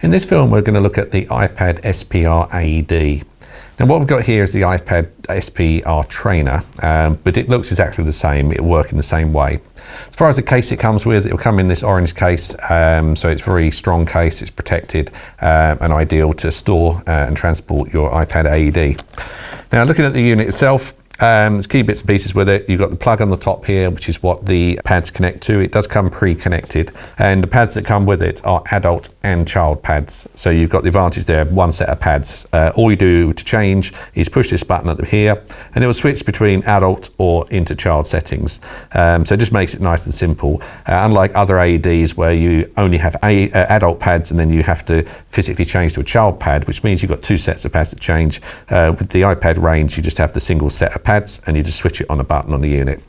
In this film, we're going to look at the iPad SPR AED. Now what we've got here is the iPad SPR trainer, but it looks exactly the same. It'll work in the same way. As far as the case it comes with, it will come in this orange case, so it's a very strong case, it's protected and ideal to store and transport your iPad AED. Now looking at the unit itself, there's key bits and pieces with it. You've got the plug on the top here, which is what the pads connect to. It does come pre-connected, and the pads that come with it are adult and child pads. So you've got the advantage there of one set of pads. All you do to change is push this button up here, and it will switch between adult or into child settings. So it just makes it nice and simple. Unlike other AEDs where you only have adult pads and then you have to physically change to a child pad, which means you've got two sets of pads to change. With the iPad range, you just have the single set of pads and you just switch it on a button on the unit.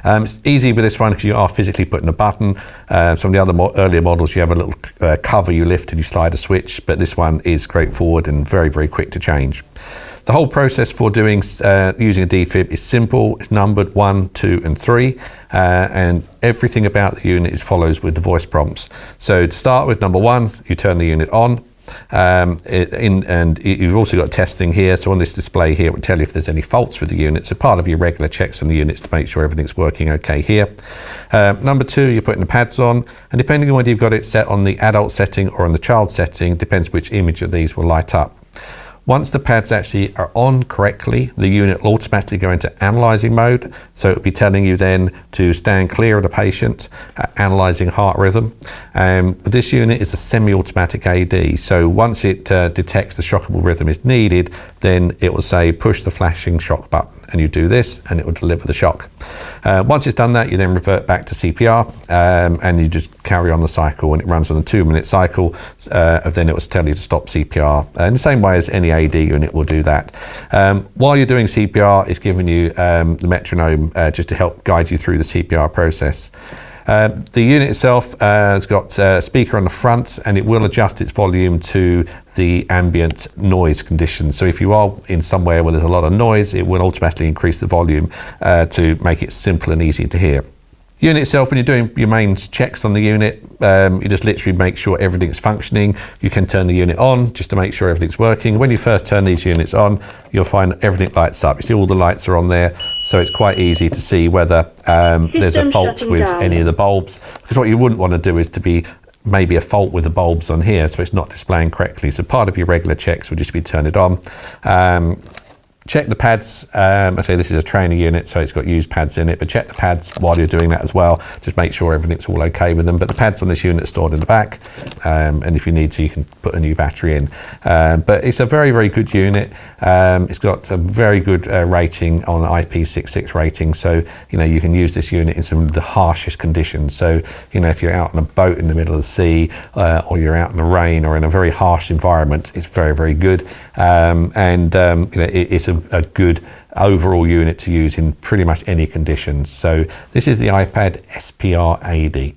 It's easy with this one because you are physically putting a button. Some of the other earlier models, you have a little cover you lift and you slide a switch, but this one is straightforward and very, very quick to change. The whole process for doing using a defib is simple. It's numbered 1, 2 and 3, and everything about the unit follows with the voice prompts. So to start with, number 1, you turn the unit on. And you've also got testing here, so on this display here it will tell you if there's any faults with the unit, so part of your regular checks on the units to make sure everything's working okay here. Number 2, you're putting the pads on, and depending on whether you've got it set on the adult setting or on the child setting, depends which image of these will light up. Once the pads actually are on correctly, the unit will automatically go into analysing mode. So it'll be telling you then to stand clear of the patient, analysing heart rhythm. But this unit is a semi-automatic AED. So once it detects the shockable rhythm is needed, then it will say push the flashing shock button, and you do this and it will deliver the shock. Once it's done that, you then revert back to CPR and you just carry on the cycle, and it runs on a 2-minute cycle. Then it will tell you to stop CPR in the same way as any AED unit will do that. While you're doing CPR, it's giving you the metronome just to help guide you through the CPR process. The unit itself has got a speaker on the front, and it will adjust its volume to the ambient noise conditions. So if you are in somewhere where there's a lot of noise, it will automatically increase the volume to make it simple and easy to hear. Unit itself, when you're doing your main checks on the unit, you just literally make sure everything's functioning. You can turn the unit on just to make sure everything's working. When you first turn these units on, you'll find everything lights up. You see all the lights are on there, so it's quite easy to see whether there's a fault with any of the bulbs. Because what you wouldn't want to do is to be maybe a fault with the bulbs on here, so it's not displaying correctly. So part of your regular checks would just be turn it on. Check the pads. I say this is a trainer unit, so it's got used pads in it, but check the pads while you're doing that as well. Just make sure everything's all okay with them. But the pads on this unit are stored in the back, and if you need to, you can put a new battery in. But it's a very, very good unit. It's got a very good rating on IP66 rating, so you can use this unit in some of the harshest conditions. So if you're out on a boat in the middle of the sea, or you're out in the rain or in a very harsh environment, it's very, very good. It's a good overall unit to use in pretty much any conditions. So this is the iPad SPR AED.